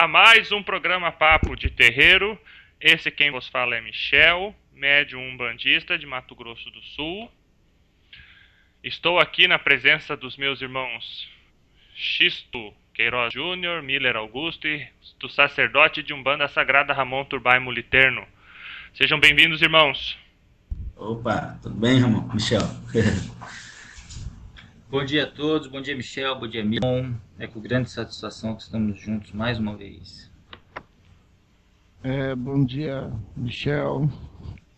a mais um programa Papo de Terreiro. Esse quem vos fala é Michel, médium umbandista de Mato Grosso do Sul. Estou aqui na presença dos meus irmãos Xisto Queiroz Júnior, Miller Augusto e do sacerdote de Umbanda Sagrada Ramon Turbay Muliterno. Sejam bem-vindos, irmãos. Opa, tudo bem, Ramon? Michel? Bom dia a todos, bom dia Michel, bom dia Milton. É com grande satisfação que estamos juntos mais uma vez. Bom dia, Michel,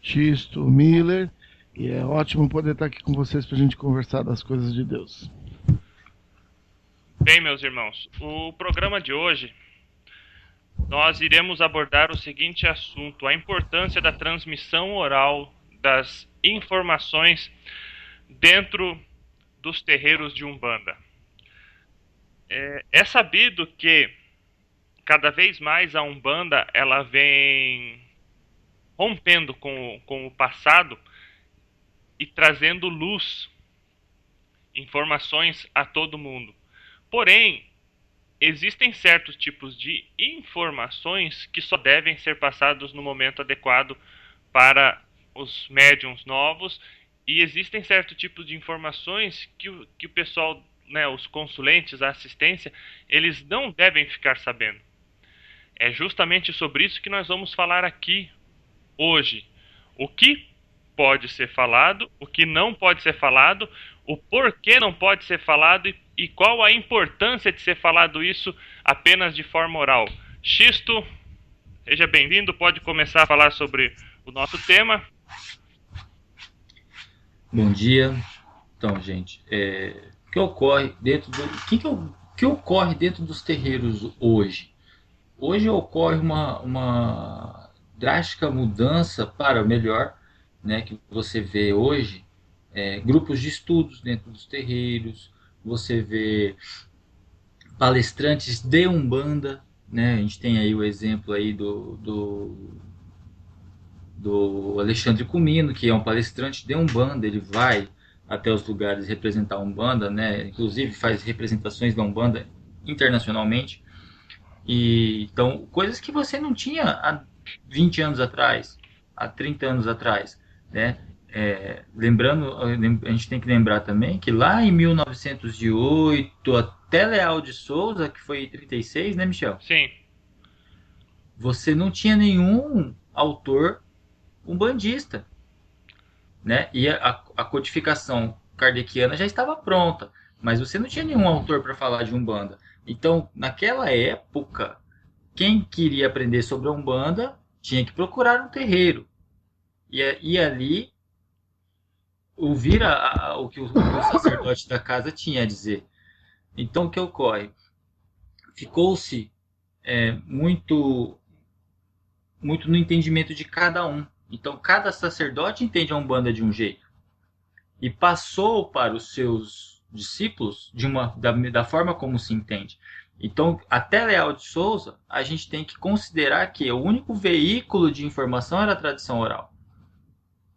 Xisto, Miller, e é ótimo poder estar aqui com vocês para a gente conversar das coisas de Deus. Bem, meus irmãos, o programa de hoje nós iremos abordar o seguinte assunto: a importância da transmissão oral das informações dentro dos terreiros de Umbanda. É sabido que cada vez mais a Umbanda ela vem rompendo com o passado e trazendo luz, informações a todo mundo. Porém, existem certos tipos de informações que só devem ser passados no momento adequado para os médiuns novos, e existem certos tipos de informações que o pessoal, os consulentes, a assistência, eles não devem ficar sabendo. É justamente sobre isso que nós vamos falar aqui hoje. O que pode ser falado, o que não pode ser falado, o porquê não pode ser falado e qual a importância de ser falado isso apenas de forma oral. Xisto, seja bem-vindo, pode começar a falar sobre o nosso tema. Bom dia. Então, gente, o que ocorre dentro que ocorre dentro dos terreiros hoje? Hoje ocorre uma drástica mudança para melhor, né, que você vê hoje grupos de estudos dentro dos terreiros, você vê palestrantes de Umbanda, né? A gente tem aí o exemplo aí do Alexandre Comino, que é um palestrante de Umbanda. Ele vai até os lugares representar a Umbanda, né? Inclusive faz representações da Umbanda internacionalmente. E então, coisas que você não tinha há 20 anos atrás, há 30 anos atrás, né? Lembrando, a gente tem que lembrar também que lá em 1908, até Leal de Souza, que foi em 36, né, Michel? Sim. Você não tinha nenhum autor umbandista, né? E a codificação kardeciana já estava pronta, mas você não tinha nenhum autor para falar de Umbanda. Então, naquela época, quem queria aprender sobre a Umbanda tinha que procurar um terreiro e ali ouvir o que o sacerdote da casa tinha a dizer. Então, o que ocorre? Ficou-se muito no entendimento de cada um. Então, cada sacerdote entende a Umbanda de um jeito e passou para os seus discípulos da forma como se entende. Então, até Leal de Souza, a gente tem que considerar que o único veículo de informação era a tradição oral.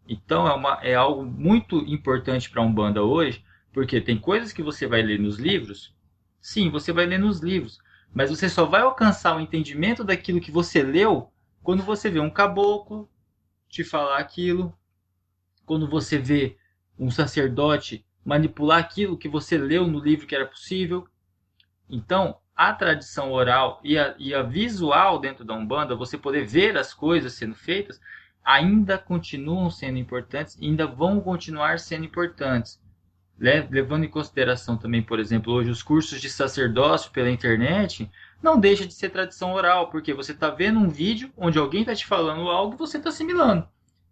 Então, é algo muito importante para a Umbanda hoje, porque tem coisas que você vai ler nos livros. Sim, você vai ler nos livros, mas você só vai alcançar o entendimento daquilo que você leu quando você vê um caboclo te falar aquilo, quando você vê um sacerdote manipular aquilo que você leu no livro que era possível. Então, a tradição oral e a visual dentro da Umbanda, você poder ver as coisas sendo feitas, ainda continuam sendo importantes e ainda vão continuar sendo importantes. Levando em consideração também, por exemplo, hoje os cursos de sacerdócio pela internet, não deixa de ser tradição oral, porque você está vendo um vídeo onde alguém está te falando algo e você está assimilando.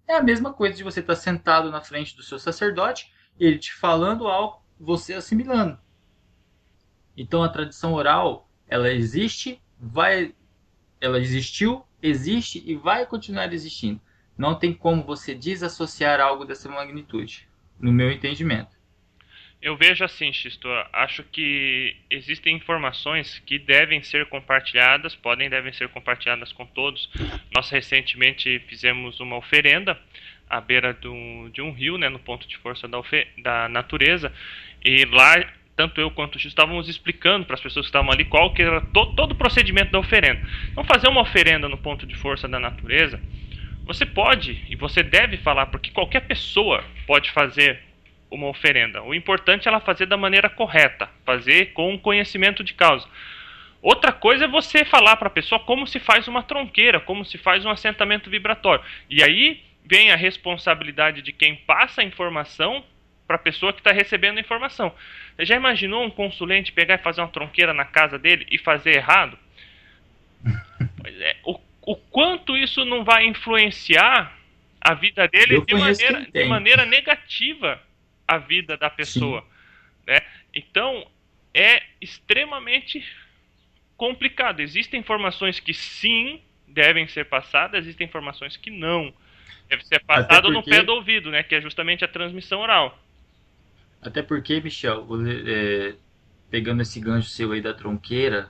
É a mesma coisa de você estar sentado na frente do seu sacerdote, ele te falando algo, você assimilando. Então a tradição oral, ela existe, ela existiu, existe e vai continuar existindo. Não tem como você desassociar algo dessa magnitude, no meu entendimento. Eu vejo assim, Xisto, acho que existem informações que devem ser compartilhadas, devem ser compartilhadas com todos. Nós recentemente fizemos uma oferenda à beira de um rio, né, no ponto de força da natureza, e lá tanto eu quanto o X estávamos explicando para as pessoas que estavam ali qual que era todo o procedimento da oferenda. Então, fazer uma oferenda no ponto de força da natureza, você pode e você deve falar, porque qualquer pessoa pode fazer uma oferenda. O importante é ela fazer da maneira correta, fazer com conhecimento de causa. Outra coisa é você falar para a pessoa como se faz uma tronqueira, como se faz um assentamento vibratório. E aí vem a responsabilidade de quem passa a informação para a pessoa que está recebendo a informação. Você já imaginou um consulente pegar e fazer uma tronqueira na casa dele e fazer errado? Pois é, o quanto isso não vai influenciar a vida dele de maneira negativa a vida da pessoa, né? Então, é extremamente complicado. Existem informações que sim devem ser passadas, existem informações que não. Deve ser passado no pé do ouvido, né? Que é justamente a transmissão oral. Até porque, Michel, pegando esse gancho seu aí da tronqueira,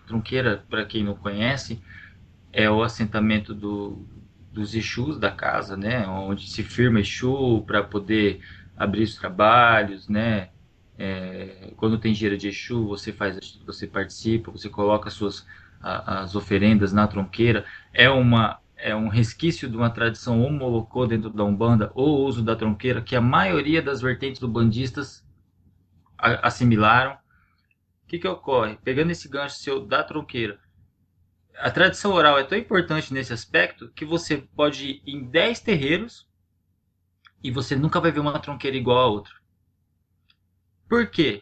para quem não conhece, é o assentamento dos Exus da casa, né? Onde se firma Exu para poder abrir os trabalhos, né? Quando tem gira de Exu, você participa, você coloca as oferendas na tronqueira. É um resquício de uma tradição homolocô dentro da Umbanda, o uso da tronqueira, que a maioria das vertentes umbandistas assimilaram. O que ocorre? Pegando esse gancho seu da tronqueira, a tradição oral é tão importante nesse aspecto que você pode ir em 10 terreiros e você nunca vai ver uma tronqueira igual a outra. Por quê?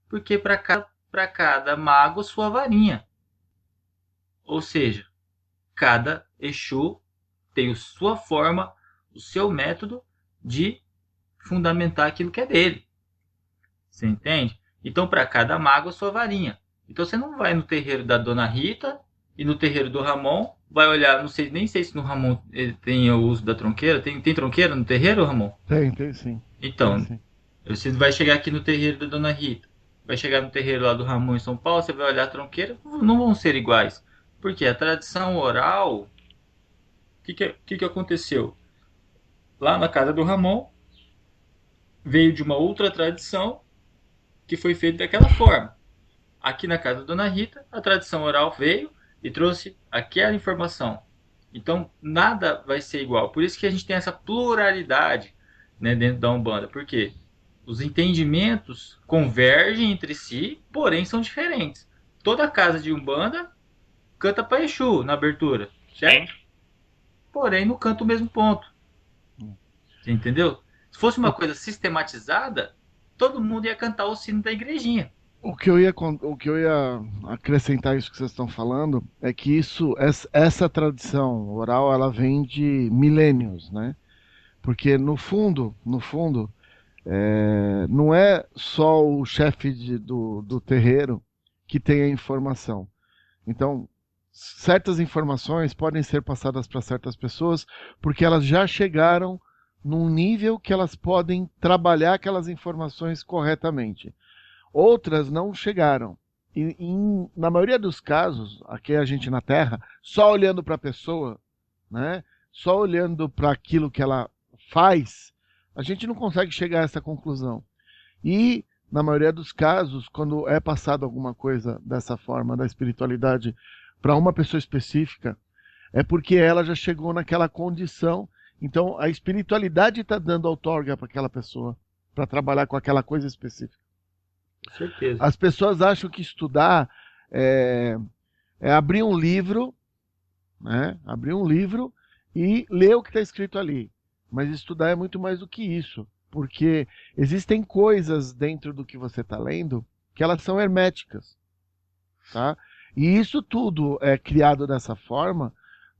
Porque para cada mago sua varinha. Ou seja, cada Exu tem a sua forma, o seu método de fundamentar aquilo que é dele. Você entende? Então, para cada mago, a sua varinha. Então, você não vai no terreiro da Dona Rita e no terreiro do Ramon, vai olhar, nem sei se no Ramon tem o uso da tronqueira. Tem tronqueira no terreiro, Ramon? Tem sim. Então, tem, sim. Você vai chegar aqui no terreiro da Dona Rita, vai chegar no terreiro lá do Ramon em São Paulo, você vai olhar a tronqueira, não vão ser iguais. Porque a tradição oral, o que aconteceu? Lá na casa do Ramon, veio de uma outra tradição que foi feita daquela forma. Aqui na casa da Dona Rita, a tradição oral veio e trouxe aquela informação. Então, nada vai ser igual. Por isso que a gente tem essa pluralidade, né, dentro da Umbanda. Por quê? Os entendimentos convergem entre si, porém são diferentes. Toda casa de Umbanda canta para Exu na abertura, certo? Sim. Porém, não canta o mesmo ponto. Você entendeu? Se fosse uma coisa sistematizada, todo mundo ia cantar o sino da igrejinha. O que eu ia acrescentar isso que vocês estão falando é que essa tradição oral, ela vem de milênios, né? Porque no fundo, não é só o chefe do terreiro que tem a informação. Então, certas informações podem ser passadas para certas pessoas porque elas já chegaram num nível que elas podem trabalhar aquelas informações corretamente. Outras não chegaram. Na maioria dos casos, aqui a gente na Terra, só olhando para a pessoa, né? Só olhando para aquilo que ela faz, a gente não consegue chegar a essa conclusão. E, na maioria dos casos, quando é passado alguma coisa dessa forma, da espiritualidade, para uma pessoa específica, é porque ela já chegou naquela condição. Então, a espiritualidade está dando outorga para aquela pessoa, para trabalhar com aquela coisa específica. Com certeza. As pessoas acham que estudar é abrir um livro, né? Abrir um livro e ler o que está escrito ali. Mas estudar é muito mais do que isso, porque existem coisas dentro do que você está lendo que elas são herméticas, tá? E isso tudo é criado dessa forma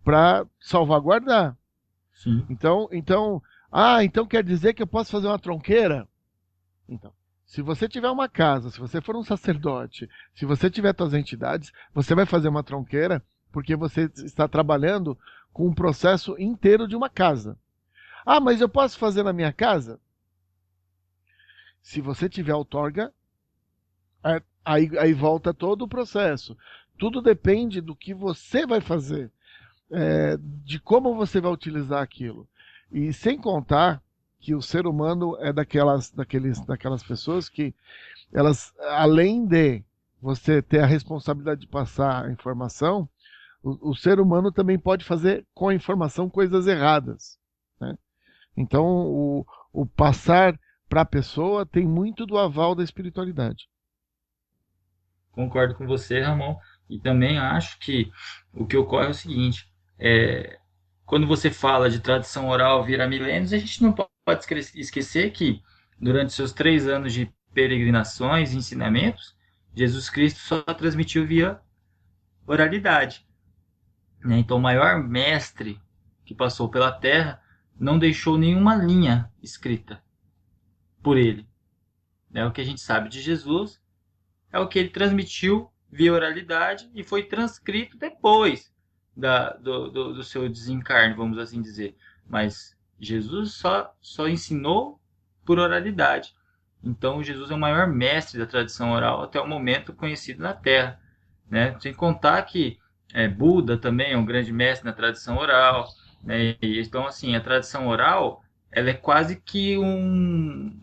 para salvaguardar. Sim. Então quer dizer que eu posso fazer uma tronqueira? Então, se você tiver uma casa, se você for um sacerdote, se você tiver suas entidades, você vai fazer uma tronqueira porque você está trabalhando com um processo inteiro de uma casa. Ah, mas eu posso fazer na minha casa? Se você tiver outorga, aí volta todo o processo. Tudo depende do que você vai fazer, de como você vai utilizar aquilo. E sem contar que o ser humano é daquelas pessoas que elas, além de você ter a responsabilidade de passar a informação, o ser humano também pode fazer com a informação coisas erradas, né? Então, o passar para a pessoa tem muito do aval da espiritualidade. Concordo com você, Ramon. E também acho que o que ocorre é o seguinte: é, quando você fala de tradição oral vira milênios, a gente não pode esquecer que durante seus 3 anos de peregrinações e ensinamentos, Jesus Cristo só transmitiu via oralidade, né? Então, o maior mestre que passou pela Terra não deixou nenhuma linha escrita por ele, né? O que a gente sabe de Jesus é o que ele transmitiu via oralidade e foi transcrito depois do seu desencarne, vamos assim dizer. Mas Jesus só ensinou por oralidade. Então, Jesus é o maior mestre da tradição oral até o momento conhecido na Terra, né? Sem contar que Buda também é um grande mestre na tradição oral, né? E, então, assim, a tradição oral ela é quase que um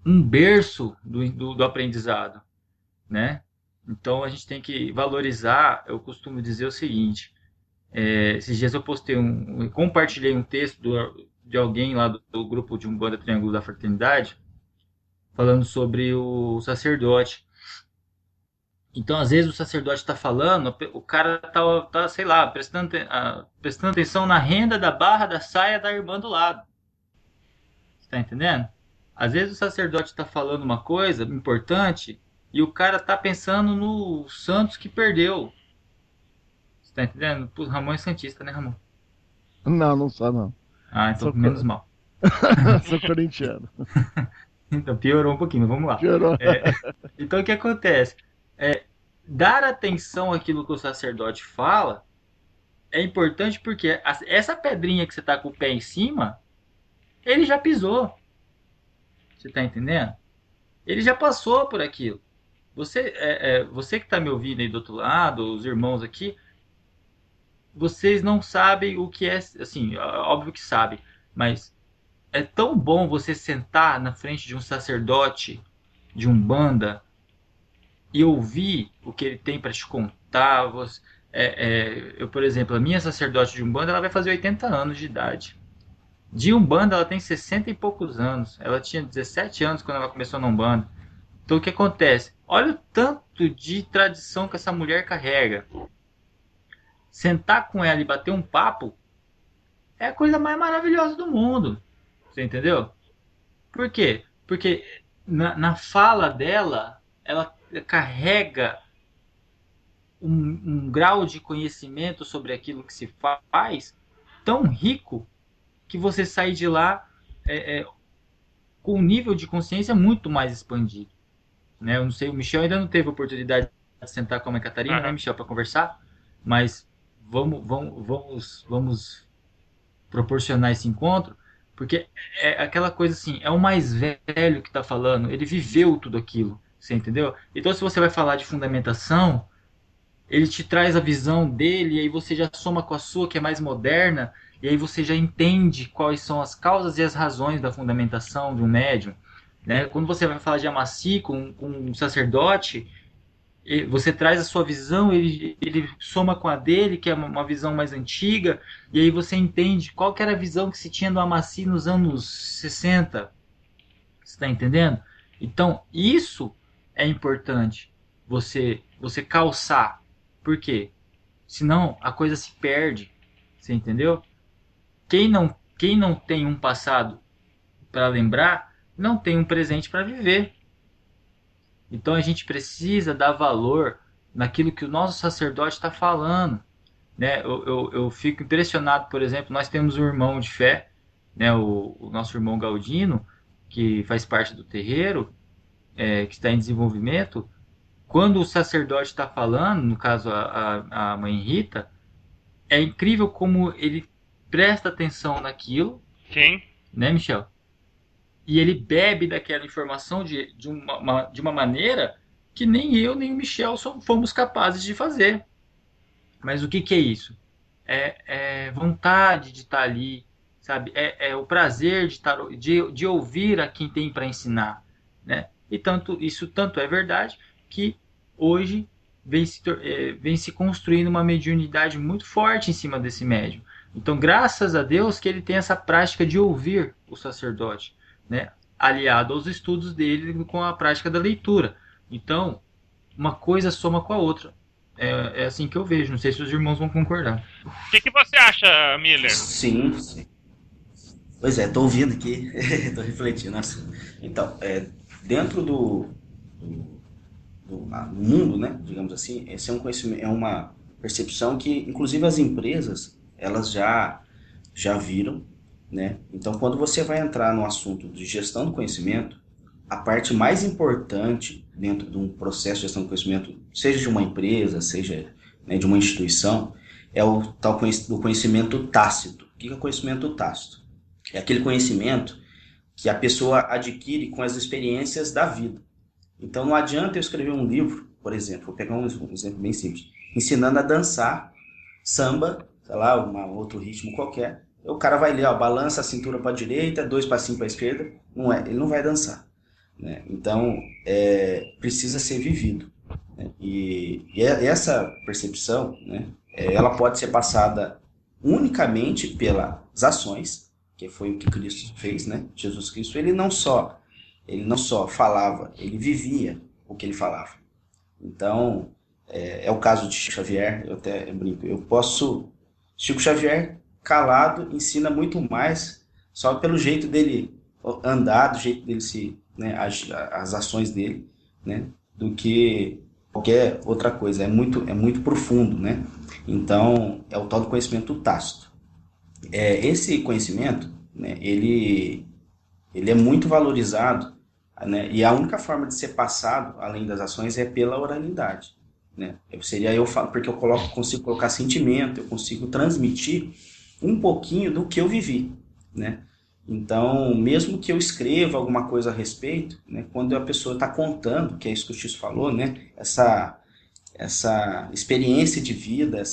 berço do aprendizado, né? Então a gente tem que valorizar. Eu costumo dizer o seguinte: esses dias eu compartilhei um texto de alguém lá do grupo de Umbanda Triângulo da Fraternidade, falando sobre o sacerdote. Então, às vezes o sacerdote está falando, o cara tá, sei lá, prestando atenção na renda da barra da saia da irmã do lado. Está entendendo? Às vezes o sacerdote está falando uma coisa importante e o cara tá pensando no Santos que perdeu. Você tá entendendo? Pô, Ramon é santista, né, Ramon? Não, não sou, não. Ah, então Sou, menos mal. sou corintiano. Então piorou um pouquinho, mas vamos lá. Piorou. Então o que acontece? Dar atenção àquilo que o sacerdote fala é importante porque essa pedrinha que você tá com o pé em cima, ele já pisou. Você tá entendendo? Ele já passou por aquilo. Você que está me ouvindo aí do outro lado, os irmãos aqui, vocês não sabem o que é, assim, óbvio que sabem, mas é tão bom você sentar na frente de um sacerdote de Umbanda e ouvir o que ele tem para te contar. Eu, por exemplo, a minha sacerdote de Umbanda, ela vai fazer 80 anos de idade. De Umbanda, ela tem 60 e poucos anos. Ela tinha 17 anos quando ela começou na Umbanda. Então, o que acontece? Olha o tanto de tradição que essa mulher carrega. Sentar com ela e bater um papo é a coisa mais maravilhosa do mundo. Você entendeu? Por quê? Porque na fala dela, ela carrega um grau de conhecimento sobre aquilo que se faz tão rico que você sai de lá com um nível de consciência muito mais expandido. Né? Eu não sei, o Michel ainda não teve oportunidade de sentar com a Mãe Catarina, né, Michel, para conversar, mas vamos proporcionar esse encontro, porque é aquela coisa assim, é o mais velho que está falando, ele viveu tudo aquilo, você entendeu? Então, se você vai falar de fundamentação, ele te traz a visão dele, e aí você já soma com a sua, que é mais moderna, e aí você já entende quais são as causas e as razões da fundamentação de um médium. Né? Quando você vai falar de Amassi com um sacerdote, você traz a sua visão, ele soma com a dele, que é uma visão mais antiga, e aí você entende qual que era a visão que se tinha do Amassi nos anos 60. Você está entendendo? Então, isso é importante você calçar. Por quê? Senão a coisa se perde. Você entendeu? Quem não tem um passado para lembrar, não tem um presente para viver. Então a gente precisa dar valor naquilo que o nosso sacerdote está falando. Né? Eu fico impressionado, por exemplo, nós temos um irmão de fé, né? o nosso irmão Galdino, que faz parte do terreiro, que está em desenvolvimento. Quando o sacerdote está falando, no caso a mãe Rita, é incrível como ele presta atenção naquilo. Sim. Né, Michel? E ele bebe daquela informação de uma maneira que nem eu nem o Michel fomos capazes de fazer. Mas o que é isso? É vontade de estar ali, sabe? É o prazer de ouvir a quem tem para ensinar, né? E isso tanto é verdade que hoje vem se construindo uma mediunidade muito forte em cima desse médium. Então, graças a Deus que ele tem essa prática de ouvir o sacerdote, né? Aliado aos estudos dele com a prática da leitura. Então, uma coisa soma com a outra. É assim que eu vejo. Não sei se os irmãos vão concordar. O que você acha, Miller? Sim, sim. Pois é, tô ouvindo aqui, tô refletindo. Nossa. Então, dentro do mundo, né, digamos assim, esse é um conhecimento, é uma percepção que, inclusive, as empresas, elas já viram, né? Então, quando você vai entrar no assunto de gestão do conhecimento, a parte mais importante dentro de um processo de gestão do conhecimento, seja de uma empresa, seja, né, de uma instituição, é o tal do conhecimento tácito. O que é o conhecimento tácito? É aquele conhecimento que a pessoa adquire com as experiências da vida. Então não adianta eu escrever um livro, por exemplo, vou pegar um exemplo bem simples, ensinando a dançar samba, sei lá, outro ritmo qualquer. O cara vai ler, ó, balança a cintura para a direita, 2 passinhos para a esquerda, ele não vai dançar, né? Então precisa ser vivido, né? E essa percepção, né, ela pode ser passada unicamente pelas ações, que foi o que Cristo fez, né? Jesus Cristo, ele não só falava, ele vivia o que ele falava. Então, é o caso de Chico Xavier, eu até brinco, Chico Xavier, calado, ensina muito mais só pelo jeito dele andar, do jeito dele né, as ações dele, né, do que qualquer outra coisa, é muito profundo, né? Então, é o tal do conhecimento tácito. Esse conhecimento, né, ele é muito valorizado, né, e a única forma de ser passado, além das ações, é pela oralidade, né? Porque eu consigo colocar sentimento, eu consigo transmitir um pouquinho do que eu vivi, né? Então, mesmo que eu escreva alguma coisa a respeito, né, quando a pessoa está contando, que é isso que o X falou, né, essa experiência de vida,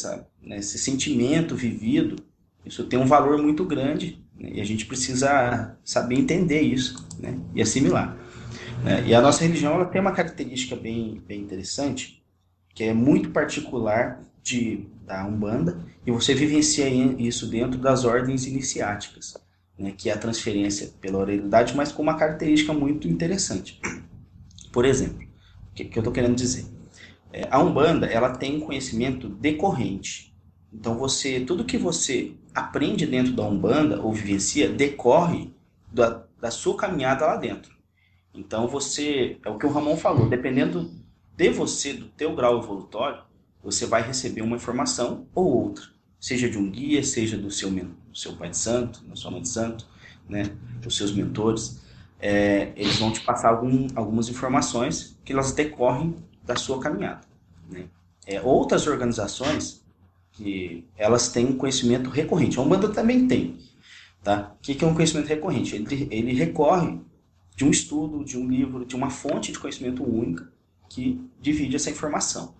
né, esse sentimento vivido, isso tem um valor muito grande, né, e a gente precisa saber entender isso, né, e assimilar, né? E a nossa religião, ela tem uma característica bem interessante, que é muito particular da Umbanda, e você vivencia isso dentro das ordens iniciáticas, né, que é a transferência pela oralidade, mas com uma característica muito interessante. Por exemplo, o que eu estou querendo dizer? A Umbanda, ela tem um conhecimento decorrente. Então, tudo que você aprende dentro da Umbanda ou vivencia decorre da sua caminhada lá dentro. Então, é o que o Ramon falou, dependendo de você, do teu grau evolutório, você vai receber uma informação ou outra, seja de um guia, seja do seu pai de santo, da sua mãe de santo, né, dos seus mentores. Eles vão te passar algumas informações que elas decorrem da sua caminhada, né? Outras organizações que elas têm um conhecimento recorrente, a Umbanda também tem, tá? O que é um conhecimento recorrente? Ele recorre de um estudo, de um livro, de uma fonte de conhecimento única que divide essa informação,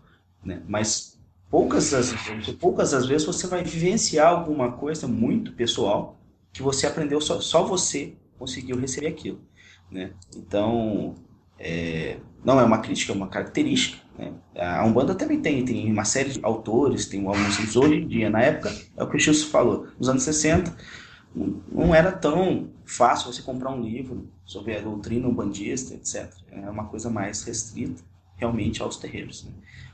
né? Mas poucas das vezes você vai vivenciar alguma coisa muito pessoal que você aprendeu, só você conseguiu receber aquilo, né? Então, não é uma crítica, é uma característica, né? A Umbanda também tem uma série de autores, tem alguns livros hoje em dia. Na época, é o que o Chico falou, nos anos 60, não era tão fácil você comprar um livro sobre a doutrina umbandista, etc. É uma coisa mais restrita, realmente, aos terreiros, né?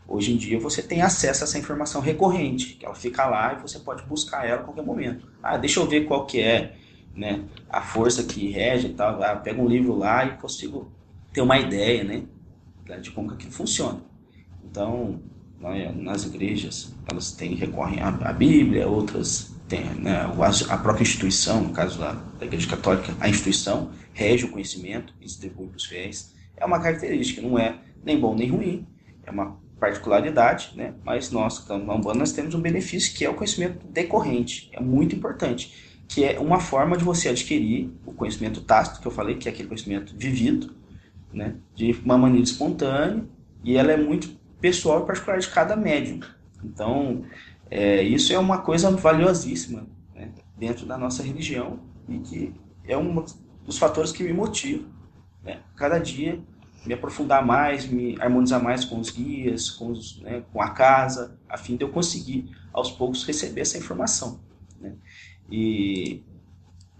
Hoje em dia, você tem acesso a essa informação recorrente, que ela fica lá e você pode buscar ela a qualquer momento. Deixa eu ver qual que é, né, a força que rege e tal. Pega um livro lá e consigo ter uma ideia, né, de como que aquilo funciona. Então, nas igrejas, elas recorrem à Bíblia, outras têm, né, a própria instituição, no caso da Igreja Católica, a instituição rege o conhecimento e distribui para os fiéis. É uma característica, não é nem bom nem ruim, é uma particularidade, né? Mas nós, na Umbanda, nós temos um benefício que é o conhecimento decorrente, é muito importante, que é uma forma de você adquirir o conhecimento tácito, que eu falei, que é aquele conhecimento vivido, né, de uma maneira espontânea, e ela é muito pessoal e particular de cada médium. Então, isso é uma coisa valiosíssima, né, dentro da nossa religião, e que é um dos fatores que me motiva, né, cada dia me aprofundar mais, me harmonizar mais com os guias, né, com a casa, a fim de eu conseguir, aos poucos, receber essa informação. Né? E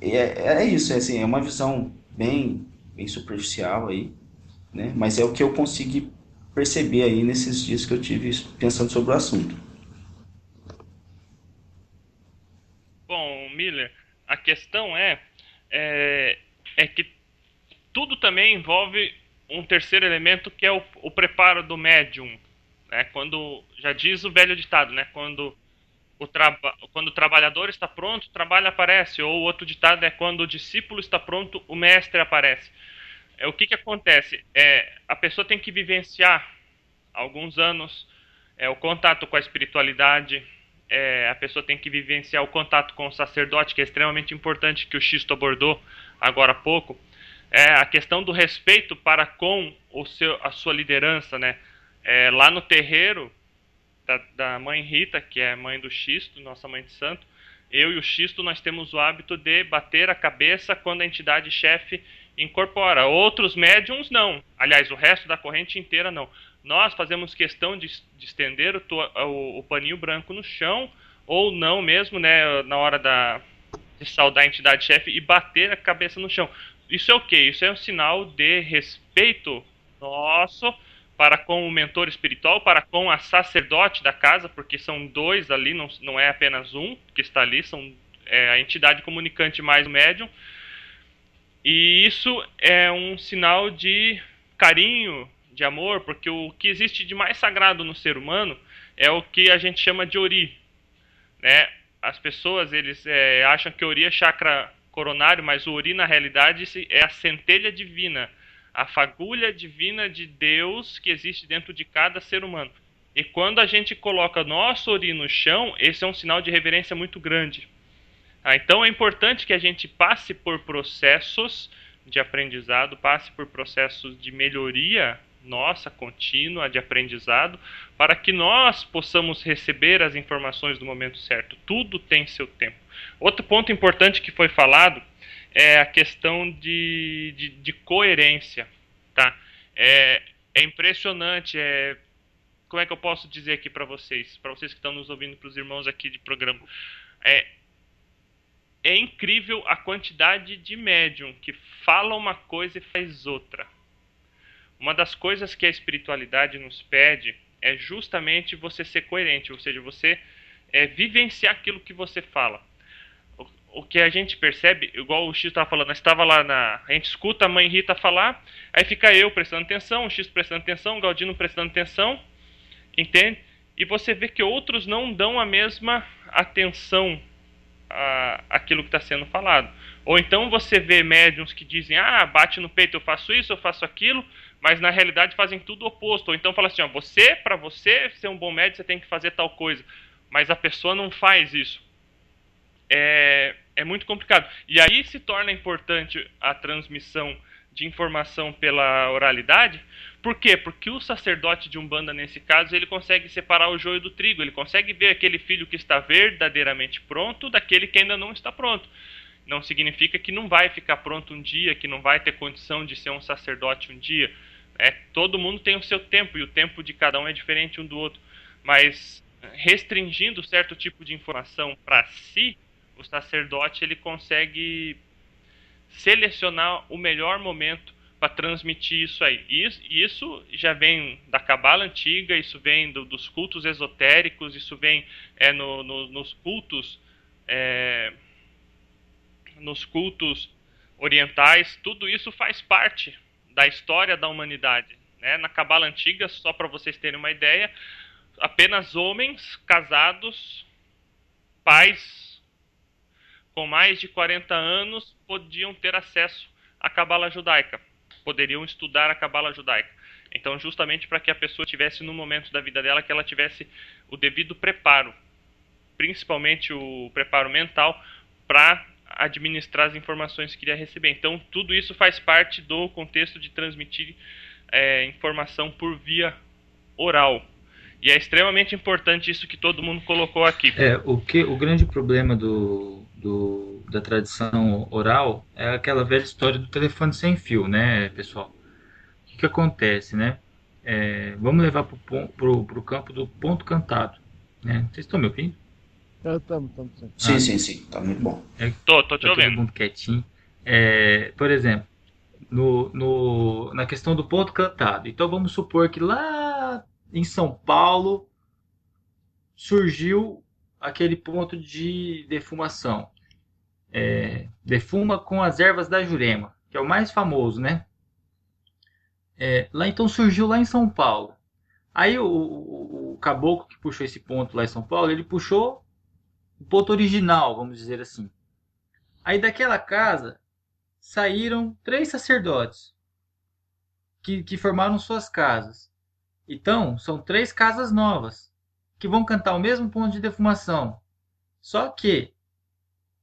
é isso, assim, é uma visão bem superficial aí, né? Mas é o que eu consegui perceber aí nesses dias que eu tive pensando sobre o assunto. Bom, Miller, a questão é que tudo também envolve um terceiro elemento que é o preparo do médium. Né? Quando, já diz o velho ditado, né? Quando o trabalhador está pronto, o trabalho aparece. Ou o outro ditado é quando o discípulo está pronto, o mestre aparece. O que acontece? A pessoa tem que vivenciar alguns anos o contato com a espiritualidade, a pessoa tem que vivenciar o contato com o sacerdote, que é extremamente importante, que o Xisto abordou agora há pouco, a questão do respeito para com a sua liderança, né? Lá no terreiro da mãe Rita, que é mãe do Xisto, nossa mãe de santo, eu e o Xisto, nós temos o hábito de bater a cabeça quando a entidade chefe incorpora. Outros médiums não. Aliás, o resto da corrente inteira não. Nós fazemos questão de estender o paninho branco no chão, ou não mesmo, né, na hora de saudar a entidade chefe e bater a cabeça no chão. Isso é o quê? Isso é um sinal de respeito nosso para com o mentor espiritual, para com a sacerdote da casa, porque são dois ali, não é apenas um que está ali, são a entidade comunicante mais o médium. E isso é um sinal de carinho, de amor, porque o que existe de mais sagrado no ser humano é o que a gente chama de Ori. Né? As pessoas eles acham que Ori é chakra coronário, mas o Ori na realidade é a centelha divina, a fagulha divina de Deus que existe dentro de cada ser humano. E quando a gente coloca nosso Ori no chão, esse é um sinal de reverência muito grande. Então é importante que a gente passe por processos de aprendizado, passe por processos de melhoria nossa, contínua, de aprendizado, para que nós possamos receber as informações no momento certo. Tudo tem seu tempo. Outro ponto importante que foi falado é a questão de coerência. Tá? É impressionante, como é que eu posso dizer aqui para vocês que estão nos ouvindo, para os irmãos aqui de programa, é incrível a quantidade de médium que fala uma coisa e faz outra. Uma das coisas que a espiritualidade nos pede é justamente você ser coerente, ou seja, você vivenciar aquilo que você fala. O que a gente percebe, igual o X estava falando, estava lá a gente escuta a mãe Rita falar, aí fica eu prestando atenção, o X prestando atenção, o Galdino prestando atenção, entende? E você vê que outros não dão a mesma atenção àquilo que está sendo falado. Ou então você vê médiums que dizem, bate no peito, eu faço isso, eu faço aquilo, mas na realidade fazem tudo o oposto. Ou então fala assim, para você ser um bom médium, você tem que fazer tal coisa. Mas a pessoa não faz isso. É muito complicado. E aí se torna importante a transmissão de informação pela oralidade. Por quê? Porque o sacerdote de Umbanda, nesse caso, ele consegue separar o joio do trigo. Ele consegue ver aquele filho que está verdadeiramente pronto daquele que ainda não está pronto. Não significa que não vai ficar pronto um dia, que não vai ter condição de ser um sacerdote um dia. Todo mundo tem o seu tempo, e o tempo de cada um é diferente um do outro. Mas restringindo certo tipo de informação para si, o sacerdote ele consegue selecionar o melhor momento para transmitir isso aí. E isso já vem da Cabala antiga, isso vem dos cultos esotéricos, isso vem nos cultos orientais. Tudo isso faz parte da história da humanidade. Né? Na Cabala antiga, só para vocês terem uma ideia, apenas homens casados, pais com mais de 40 anos podiam ter acesso à Cabala judaica, poderiam estudar a Cabala judaica. Então, justamente para que a pessoa tivesse no momento da vida dela, que ela tivesse o devido preparo, principalmente o preparo mental, para administrar as informações que iria receber. Então, tudo isso faz parte do contexto de transmitir informação por via oral. E é extremamente importante isso que todo mundo colocou aqui. O grande problema da tradição oral é aquela velha história do telefone sem fio, né, pessoal? que acontece, né? Vamos levar pro campo do ponto cantado, né? Vocês estão me ouvindo? Estamos sim. Sim, sim, sim. Tá muito bom. Tô te Tá todo ouvindo. mundo quietinho. Por exemplo, na questão do ponto cantado. Então vamos supor que lá em São Paulo surgiu aquele ponto de defumação. Defuma com as ervas da Jurema, que é o mais famoso, né? Lá então surgiu lá em São Paulo. Aí o caboclo que puxou esse ponto lá em São Paulo, ele puxou o ponto original, vamos dizer assim. Aí daquela casa saíram 3 sacerdotes que formaram suas casas. Então, são 3 casas novas que vão cantar o mesmo ponto de defumação. Só que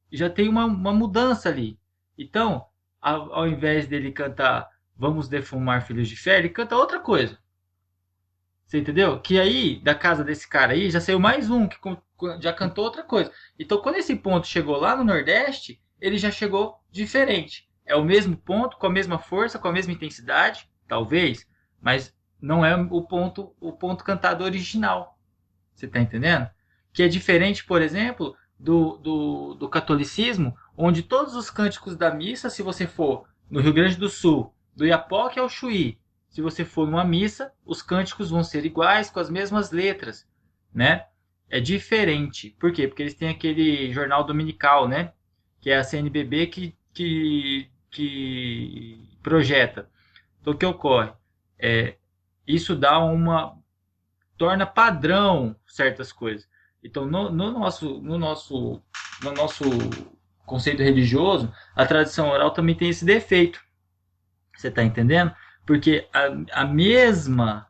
já tem uma mudança ali. Então, ao invés dele cantar Vamos defumar filhos de fé, ele canta outra coisa. Você entendeu? Que aí, da casa desse cara aí, já saiu mais um que já cantou outra coisa. Então, quando esse ponto chegou lá no Nordeste, ele já chegou diferente. É o mesmo ponto, com a mesma força, com a mesma intensidade, talvez, mas não é o ponto cantado original. Você está entendendo? Que é diferente, por exemplo, do catolicismo, onde todos os cânticos da missa, se você for no Rio Grande do Sul, do Iapoque ao Chuí, se você for numa missa, os cânticos vão ser iguais, com as mesmas letras, né? É diferente. Por quê? Porque eles têm aquele jornal dominical, né? Que é a CNBB que projeta. Então, o que ocorre? Isso torna padrão certas coisas. Então, no nosso conceito religioso, a tradição oral também tem esse defeito. Você está entendendo? Porque a mesma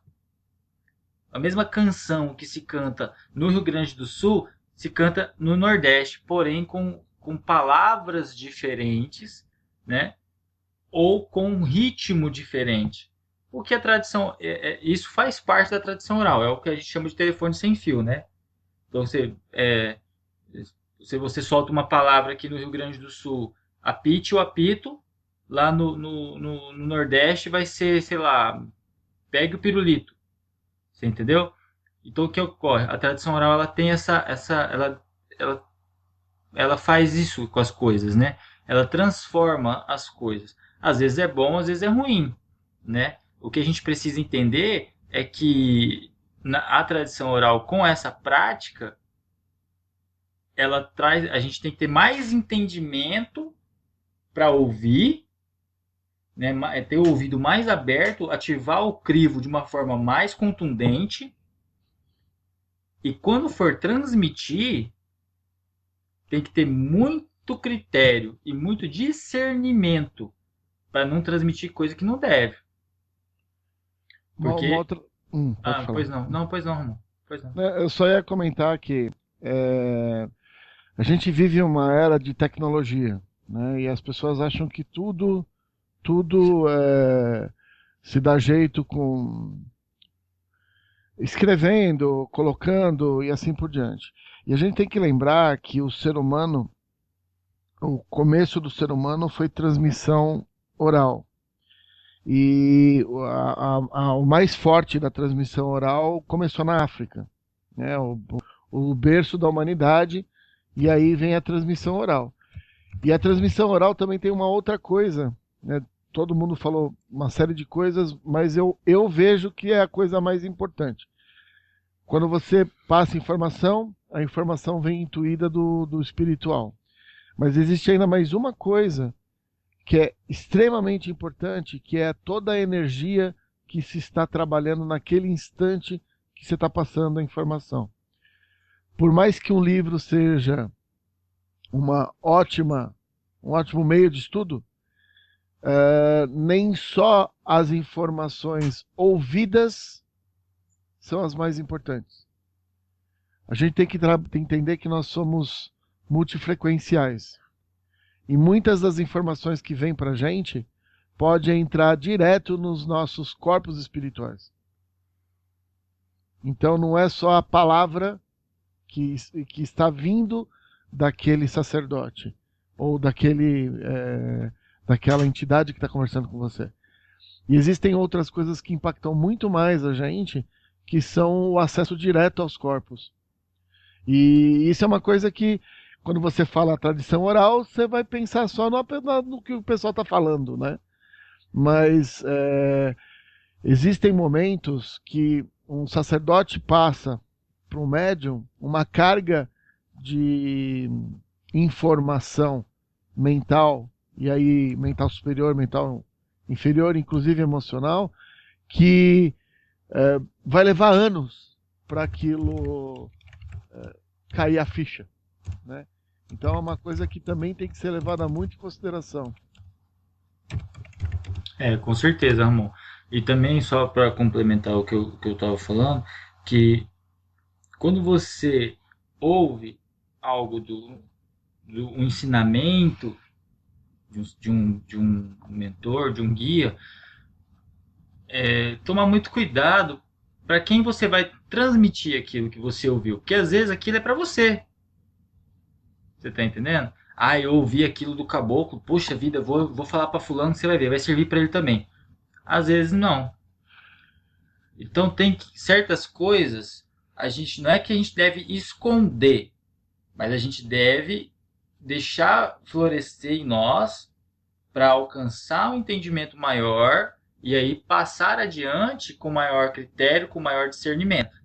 canção que se canta no Rio Grande do Sul se canta no Nordeste, porém com palavras diferentes, né? Ou com um ritmo diferente. O que a tradição... isso faz parte da tradição oral, é o que a gente chama de telefone sem fio, né? Então, se você solta uma palavra aqui no Rio Grande do Sul, apite ou apito, lá no Nordeste vai ser, sei lá, pegue o pirulito. Você entendeu? Então o que ocorre? A tradição oral ela tem ela faz isso com as coisas, né? Ela transforma as coisas. Às vezes é bom, às vezes é ruim, né? O que a gente precisa entender é que a tradição oral com essa prática ela traz, a gente tem que ter mais entendimento para ouvir, né, ter o ouvido mais aberto, ativar o crivo de uma forma mais contundente, e quando for transmitir, tem que ter muito critério e muito discernimento para não transmitir coisa que não deve. Porque... Uma outra... pode falar. Pois não, Ramon. Pois não. Eu só ia comentar que a gente vive uma era de tecnologia, né? E as pessoas acham que tudo se dá jeito com escrevendo, colocando e assim por diante. E a gente tem que lembrar que o começo do ser humano foi transmissão oral. E o mais forte da transmissão oral começou na África, né? O berço da humanidade, e aí vem a transmissão oral. E a transmissão oral também tem uma outra coisa, né? Todo mundo falou uma série de coisas, mas eu vejo que é a coisa mais importante. Quando você passa informação, a informação vem intuída do espiritual. Mas existe ainda mais uma coisa que é extremamente importante, que é toda a energia que se está trabalhando naquele instante que você está passando a informação. Por mais que um livro seja um ótimo meio de estudo, nem só as informações ouvidas são as mais importantes. A gente tem que entender que nós somos multifrequenciais. E muitas das informações que vêm para a gente podem entrar direto nos nossos corpos espirituais. Então não é só a palavra que está vindo daquele sacerdote ou daquela entidade que está conversando com você. E existem outras coisas que impactam muito mais a gente, que são o acesso direto aos corpos. E isso é uma coisa que, quando você fala tradição oral, você vai pensar só no que o pessoal está falando, né? Mas existem momentos que um sacerdote passa para um médium uma carga de informação mental, e aí mental superior, mental inferior, inclusive emocional, que vai levar anos para aquilo cair a ficha, né? Então é uma coisa que também tem que ser levada muito em consideração. Com certeza, Ramon. E também, só para complementar o que eu estava falando, que quando você ouve algo do um ensinamento de um mentor, de um guia, toma muito cuidado para quem você vai transmitir aquilo que você ouviu, porque às vezes aquilo é para você. Você tá entendendo? Ah, eu ouvi aquilo do caboclo, poxa vida, vou falar para fulano que você vai ver, vai servir para ele também. Às vezes não. Então tem que, certas coisas, a gente não é que a gente deve esconder, mas a gente deve deixar florescer em nós para alcançar um entendimento maior e aí passar adiante com maior critério, com maior discernimento.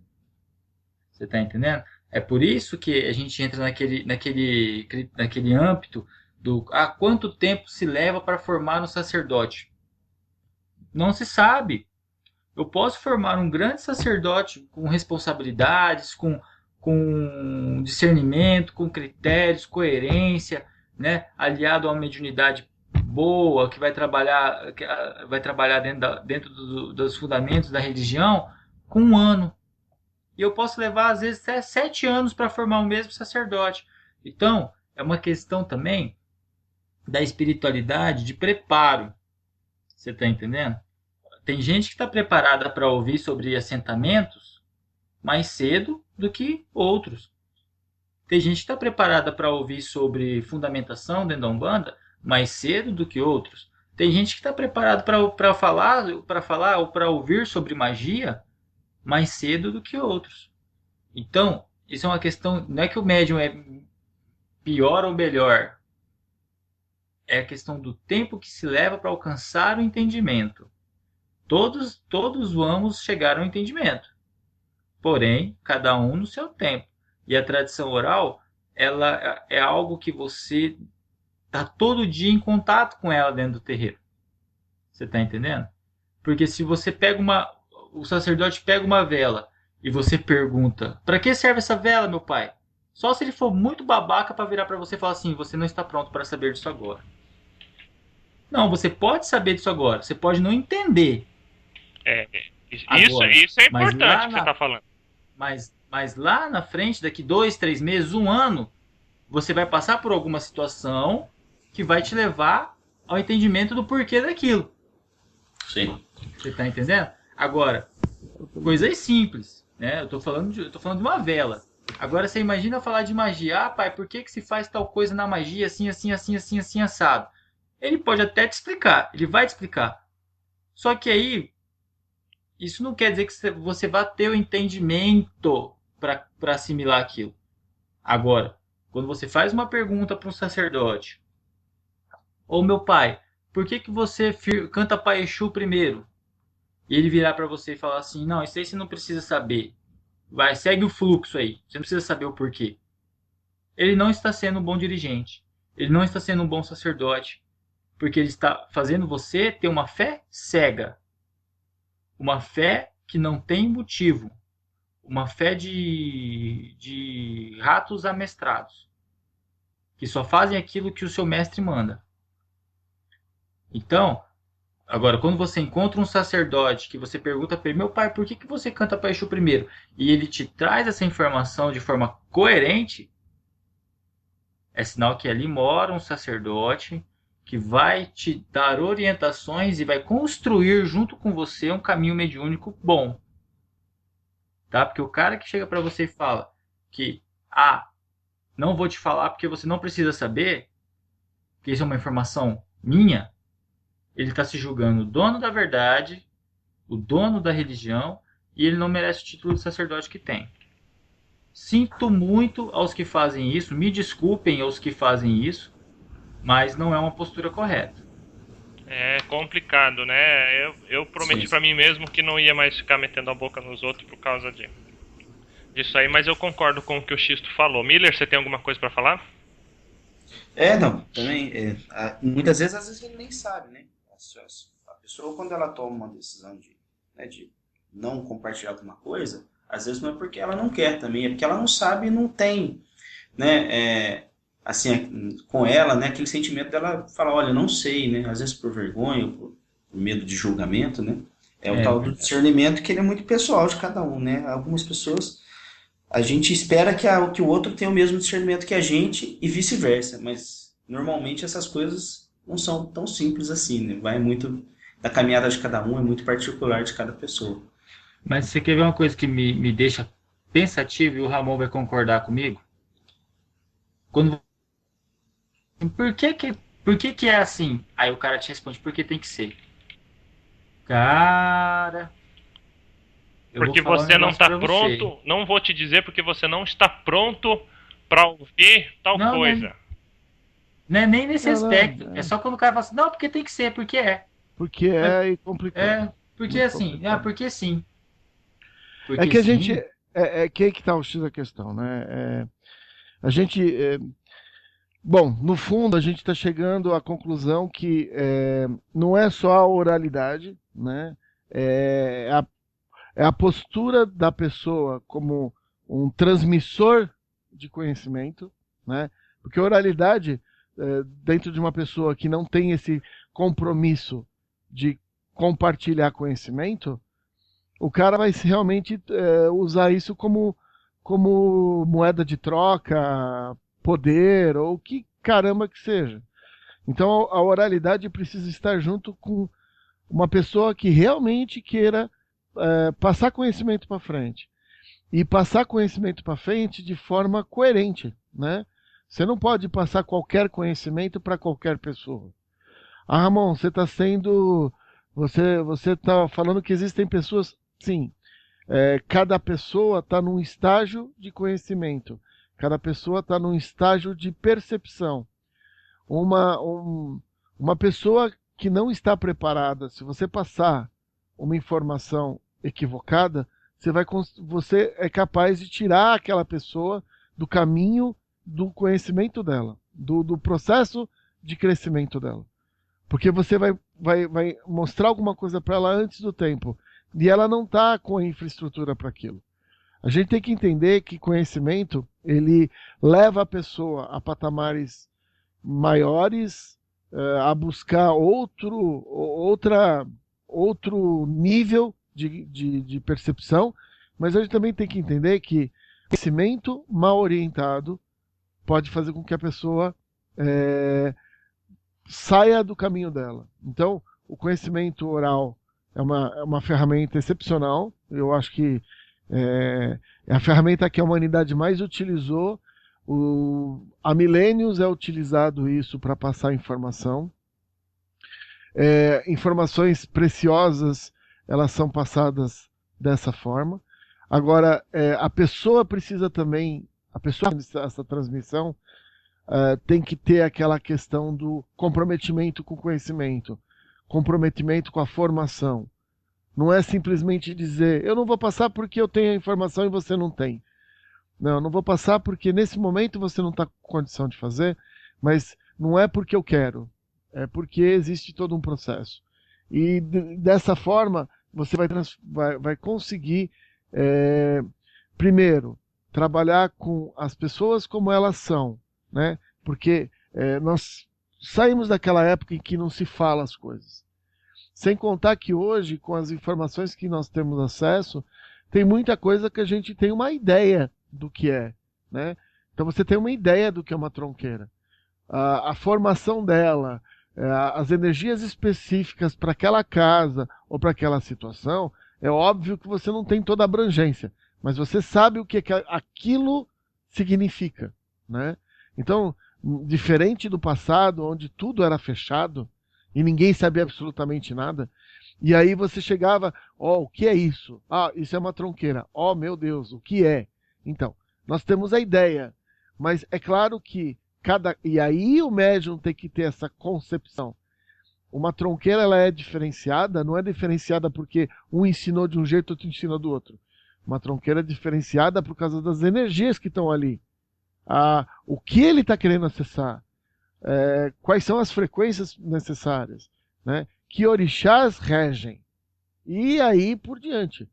Você está entendendo? É por isso que a gente entra naquele âmbito do quanto tempo se leva para formar um sacerdote. Não se sabe. Eu posso formar um grande sacerdote com responsabilidades, com discernimento, com critérios, coerência, né? Aliado a uma mediunidade boa, que vai trabalhar dentro dos fundamentos da religião, com 1 ano. E eu posso levar, às vezes, até 7 anos para formar o mesmo sacerdote. Então, é uma questão também da espiritualidade, de preparo. Você está entendendo? Tem gente que está preparada para ouvir sobre assentamentos mais cedo do que outros. Tem gente que está preparada para ouvir sobre fundamentação dentro da Umbanda mais cedo do que outros. Tem gente que está preparada para falar ou para ouvir sobre magia mais cedo do que outros. Então, isso é uma questão, não é que o médium é pior ou melhor. É a questão do tempo que se leva para alcançar o entendimento. Todos vamos chegar ao entendimento. Porém, cada um no seu tempo. E a tradição oral, ela é algo que você está todo dia em contato com ela dentro do terreiro. Você está entendendo? Porque se você o sacerdote pega uma vela e você pergunta: para que serve essa vela, meu pai? Só se ele for muito babaca para virar para você e falar assim: você não está pronto para saber disso agora. Não, você pode saber disso agora. Você pode não entender. Agora, isso é importante que você está falando. Mas lá na frente, daqui 2, 3 meses, 1 ano, você vai passar por alguma situação que vai te levar ao entendimento do porquê daquilo. Sim. Você está entendendo? Agora, coisas simples, né? Eu tô falando de uma vela. Agora você imagina falar de magia. Ah, pai, por que se faz tal coisa na magia assim, assim, assim, assim, assim, assado? Ele pode até te explicar, ele vai te explicar. Só que aí, isso não quer dizer que você vai ter o entendimento para assimilar aquilo. Agora, quando você faz uma pergunta para um sacerdote: ô meu pai, por que você canta Pai Exu primeiro? E ele virar para você e falar assim: não, isso aí você não precisa saber. Vai, segue o fluxo aí. Você não precisa saber o porquê. Ele não está sendo um bom dirigente. Ele não está sendo um bom sacerdote. Porque ele está fazendo você ter uma fé cega. Uma fé que não tem motivo. Uma fé de ratos amestrados. Que só fazem aquilo que o seu mestre manda. Então, agora, quando você encontra um sacerdote que você pergunta para ele: meu pai, por que você canta Pai Exu primeiro? E ele te traz essa informação de forma coerente, é sinal que ali mora um sacerdote que vai te dar orientações e vai construir junto com você um caminho mediúnico bom. Tá? Porque o cara que chega para você e fala que não vou te falar porque você não precisa saber, porque isso é uma informação minha, ele está se julgando o dono da verdade, o dono da religião, e ele não merece o título de sacerdote que tem. Sinto muito aos que fazem isso, me desculpem aos que fazem isso, mas não é uma postura correta. É complicado, né? Eu prometi Sim. pra mim mesmo que não ia mais ficar metendo a boca nos outros por causa disso aí, mas eu concordo com o que o Xisto falou. Miller, você tem alguma coisa pra falar? Não, também, muitas vezes, às vezes ele nem sabe, né? A pessoa, quando ela toma uma decisão de não compartilhar alguma coisa, às vezes não é porque ela não quer também, é porque ela não sabe e não tem, né? Assim, com ela, né? Aquele sentimento dela falar, olha, não sei, né? Às vezes por vergonha, por medo de julgamento, né? É o É tal do verdade. discernimento que ele é muito pessoal de cada um, né? Algumas pessoas a gente espera que o outro tenha o mesmo discernimento que a gente e vice-versa, mas normalmente essas coisas não são tão simples assim, né? Vai muito da caminhada de cada um, é muito particular de cada pessoa. Mas você quer ver uma coisa que me deixa pensativo e o Ramon vai concordar comigo? Quando por que que, por que que é assim? Aí o cara te responde, porque tem que ser. Cara, eu vou Porque falar um você não negócio tá pra você. pronto, não vou te dizer porque você não está pronto pra ouvir tal Não, coisa. não é nem nesse Não, aspecto. não, É só quando o cara fala assim, não, porque tem que ser, porque é. porque Mas, é complicado. porque Muito assim, complicado. porque sim. É Porque que a gente. sim. Que aí que tá o X da questão, né? A gente. Bom, no fundo, a gente está chegando à conclusão que não é só a oralidade, né? É a, é a postura da pessoa como um transmissor de conhecimento, né? Porque a oralidade, dentro de uma pessoa que não tem esse compromisso de compartilhar conhecimento, o cara vai realmente usar isso como moeda de troca, poder, ou que caramba que seja. Então a oralidade precisa estar junto com uma pessoa que realmente queira passar conhecimento para frente. E passar conhecimento para frente de forma coerente, né? Você não pode passar qualquer conhecimento para qualquer pessoa. Ah, Ramon, você está sendo. Você está falando que existem pessoas. Sim, cada pessoa está num estágio de conhecimento, cada pessoa está num estágio de percepção. Uma pessoa que não está preparada, se você passar uma informação equivocada, você é capaz de tirar aquela pessoa do caminho do conhecimento dela, do processo de crescimento dela. Porque você vai mostrar alguma coisa para ela antes do tempo. E ela não está com a infraestrutura para aquilo. A gente tem que entender que conhecimento ele leva a pessoa a patamares maiores, a buscar outro nível de percepção, mas a gente também tem que entender que conhecimento mal orientado pode fazer com que a pessoa saia do caminho dela. Então, o conhecimento oral é uma ferramenta excepcional. Eu acho que é a ferramenta que a humanidade mais utilizou. Há milênios é utilizado isso para passar informação. Informações preciosas, elas são passadas dessa forma. Agora, a pessoa precisa também, essa transmissão, tem que ter aquela questão do comprometimento com o conhecimento, comprometimento com a formação. Não é simplesmente dizer, eu não vou passar porque eu tenho a informação e você não tem. Não, não vou passar porque nesse momento você não está com condição de fazer, mas não é porque eu quero, é porque existe todo um processo. E dessa forma você vai conseguir, primeiro, trabalhar com as pessoas como elas são, né? Porque nós saímos daquela época em que não se fala as coisas. Sem contar que hoje, com as informações que nós temos acesso, tem muita coisa que a gente tem uma ideia do que é, né? Então você tem uma ideia do que é uma tronqueira. A formação dela, as energias específicas para aquela casa ou para aquela situação, é óbvio que você não tem toda a abrangência, mas você sabe o que aquilo significa, né? Então, diferente do passado, onde tudo era fechado, e ninguém sabia absolutamente nada. E aí você chegava, ó, o que é isso? Ah, isso é uma tronqueira. Ó, meu Deus, o que é? Então, nós temos a ideia, mas é claro que e aí o médium tem que ter essa concepção. Uma tronqueira, ela é diferenciada, não é diferenciada porque um ensinou de um jeito, outro ensina do outro. Uma tronqueira é diferenciada por causa das energias que estão ali. O que ele está querendo acessar, quais são as frequências necessárias, né? Que orixás regem, e aí por diante.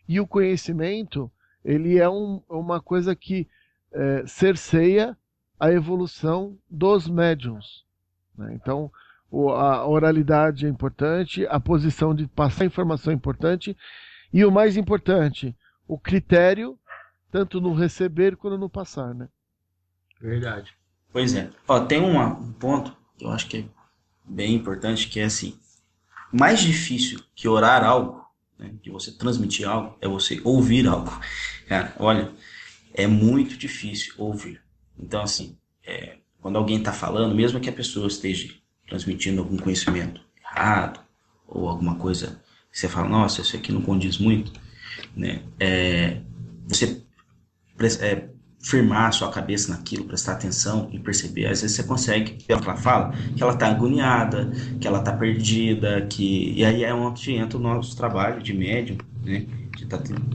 E o conhecimento, ele é uma coisa que cerceia a evolução dos médiums, né? Então, a oralidade é importante, a posição de passar informação é importante, e o mais importante, o critério, tanto no receber quanto no passar, né? Verdade. Pois é. Ó, tem um ponto que eu acho que é bem importante, que é assim, mais difícil que orar algo, né, que você transmitir algo, é você ouvir algo. Cara, olha, é muito difícil ouvir. Então, assim, quando alguém está falando, mesmo que a pessoa esteja transmitindo algum conhecimento errado, ou alguma coisa que você fala, nossa, isso aqui não condiz muito, né? Você firmar a sua cabeça naquilo, prestar atenção e perceber. Às vezes você consegue, pelo que ela fala, que ela está agoniada, que ela está perdida, e aí é onde entra o nosso trabalho de médium, né? De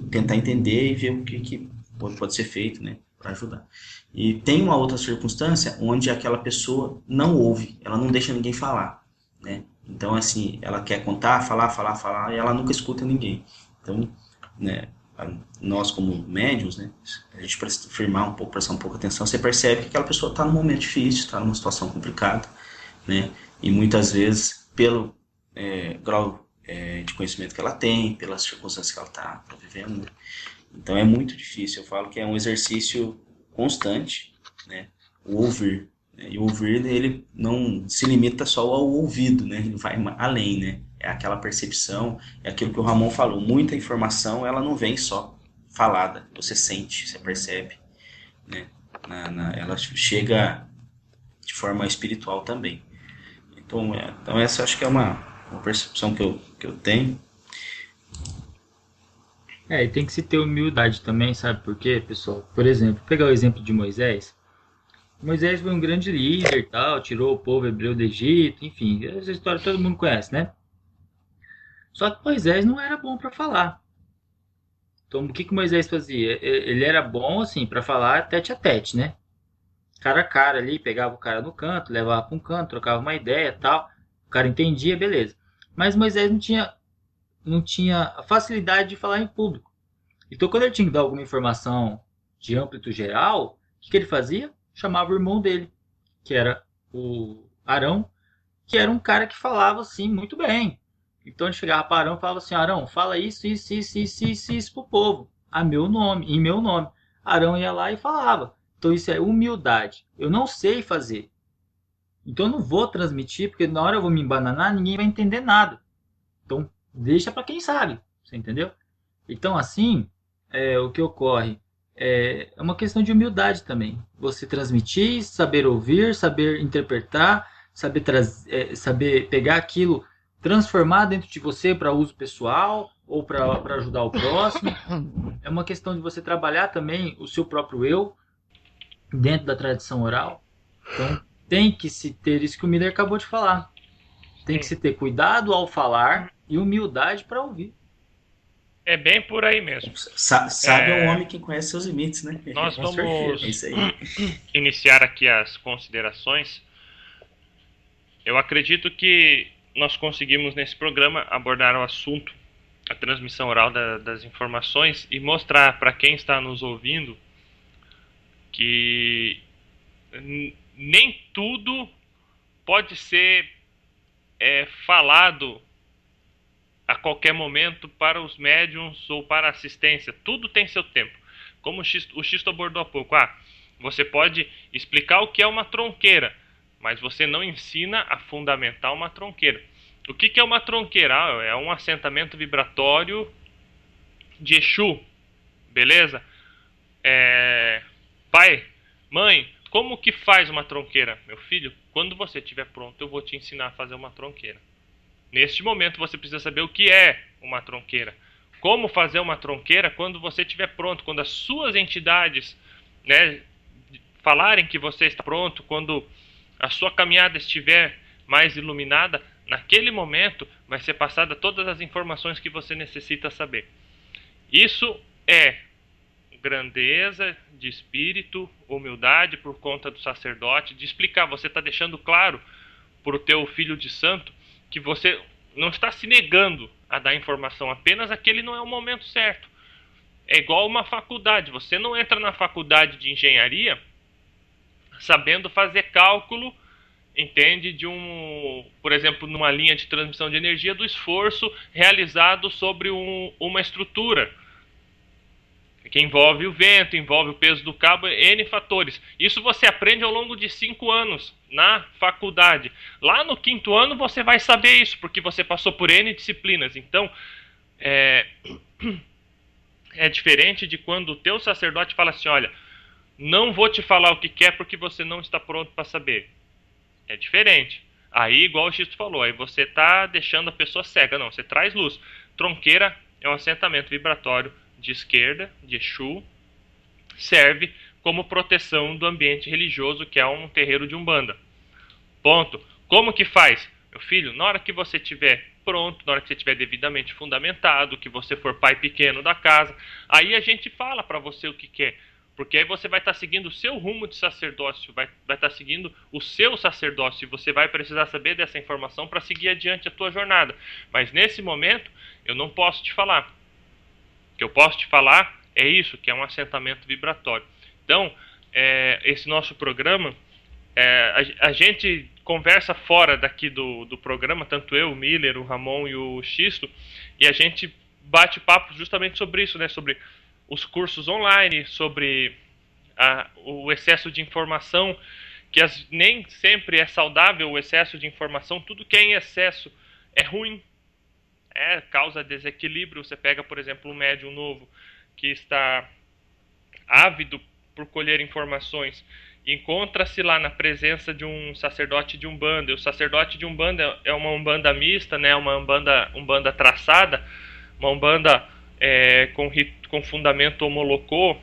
tentar entender e ver o que pode ser feito, né? Para ajudar. E tem uma outra circunstância onde aquela pessoa não ouve, ela não deixa ninguém falar, né? Então, assim, ela quer contar, falar, e ela nunca escuta ninguém. Então, né, nós como médiums, né, a gente precisa firmar um pouco, prestar um pouco atenção, você percebe que aquela pessoa está num momento difícil, está numa situação complicada, né, e muitas vezes pelo grau de conhecimento que ela tem, pelas circunstâncias que ela está vivendo, né, então é muito difícil. Eu falo que é um exercício constante, né, o ouvir, né, e o ouvir, ele não se limita só ao ouvido, né, ele vai além, né. É aquela percepção, é aquilo que o Ramon falou. Muita informação, ela não vem só falada. Você sente, você percebe, né? Ela chega de forma espiritual também. Então essa acho que é uma percepção que eu tenho. E tem que se ter humildade também, sabe por quê, pessoal? Por exemplo, pegar o exemplo de Moisés. Moisés foi um grande líder, tal, tirou o povo hebreu do Egito, enfim, essa história todo mundo conhece, né? Só que Moisés não era bom para falar. Então, o que Moisés fazia? Ele era bom, assim, para falar tete a tete, né? Cara a cara ali, pegava o cara no canto, levava para um canto, trocava uma ideia, tal. O cara entendia, beleza. Mas Moisés não tinha a facilidade de falar em público. Então, quando ele tinha que dar alguma informação de âmbito geral, o que ele fazia? Chamava o irmão dele, que era o Arão, que era um cara que falava, assim, muito bem. Então ele chegava para Arão e falava assim, Arão, fala isso pro povo, em meu nome. Arão ia lá e falava. Então isso é humildade. Eu não sei fazer. Então eu não vou transmitir, porque na hora eu vou me embananar, ninguém vai entender nada. Então deixa para quem sabe, você entendeu? Então assim, o que ocorre é uma questão de humildade também. Você transmitir, saber ouvir, saber interpretar, saber pegar aquilo, transformar dentro de você para uso pessoal ou para ajudar o próximo. É uma questão de você trabalhar também o seu próprio eu dentro da tradição oral. Então tem que se ter isso que o Miller acabou de falar. Tem que se ter cuidado ao falar e humildade para ouvir. É bem por aí mesmo. Sabe é um homem que conhece seus limites, né? Nós Com vamos certeza. É isso aí. Iniciar aqui as considerações. Eu acredito que nós conseguimos nesse programa abordar o assunto, a transmissão oral das informações, e mostrar para quem está nos ouvindo que nem tudo pode ser falado a qualquer momento para os médiums ou para a assistência. Tudo tem seu tempo. Como o Xisto abordou há pouco. Você pode explicar o que é uma tronqueira, mas você não ensina a fundamentar uma tronqueira. O que é uma tronqueira? É um assentamento vibratório de Exu. Beleza? Pai, mãe, como que faz uma tronqueira? Meu filho, quando você estiver pronto, eu vou te ensinar a fazer uma tronqueira. Neste momento, você precisa saber o que é uma tronqueira. Como fazer uma tronqueira quando você estiver pronto, quando as suas entidades, né, falarem que você está pronto, quando a sua caminhada estiver mais iluminada, naquele momento vai ser passada todas as informações que você necessita saber. Isso é grandeza de espírito, humildade por conta do sacerdote, de explicar, você está deixando claro para o teu filho de santo que você não está se negando a dar informação, apenas aquele não é o momento certo. É igual uma faculdade, você não entra na faculdade de engenharia sabendo fazer cálculo, entende, por exemplo, numa linha de transmissão de energia, do esforço realizado sobre uma estrutura, que envolve o vento, envolve o peso do cabo, N fatores. Isso você aprende ao longo de 5 anos na faculdade. Lá no 5º ano você vai saber isso, porque você passou por N disciplinas. Então, é diferente de quando o teu sacerdote fala assim, olha, não vou te falar o que quer porque você não está pronto para saber. É diferente. Aí, igual o Xisto falou, aí você está deixando a pessoa cega. Não, você traz luz. Tronqueira é um assentamento vibratório de esquerda, de Exu, serve como proteção do ambiente religioso, que é um terreiro de Umbanda. Ponto. Como que faz? Meu filho, na hora que você estiver pronto, na hora que você estiver devidamente fundamentado, que você for pai pequeno da casa, aí a gente fala para você o que quer. Porque aí você vai estar seguindo o seu rumo de sacerdócio, vai estar seguindo o seu sacerdócio, e você vai precisar saber dessa informação para seguir adiante a tua jornada. Mas nesse momento, eu não posso te falar. O que eu posso te falar é isso, que é um assentamento vibratório. Então, esse nosso programa, a gente conversa fora daqui do programa, tanto eu, o Miller, o Ramon e o Xisto, e a gente bate papo justamente sobre isso, né? Sobre os cursos online, sobre o excesso de informação, que nem sempre é saudável o excesso de informação. Tudo que é em excesso é ruim, causa desequilíbrio. Você pega, por exemplo, um médium novo que está ávido por colher informações, encontra-se lá na presença de um sacerdote de Umbanda. E o sacerdote de Umbanda é uma Umbanda mista, né? Uma Umbanda traçada, uma Umbanda com fundamento homolocô,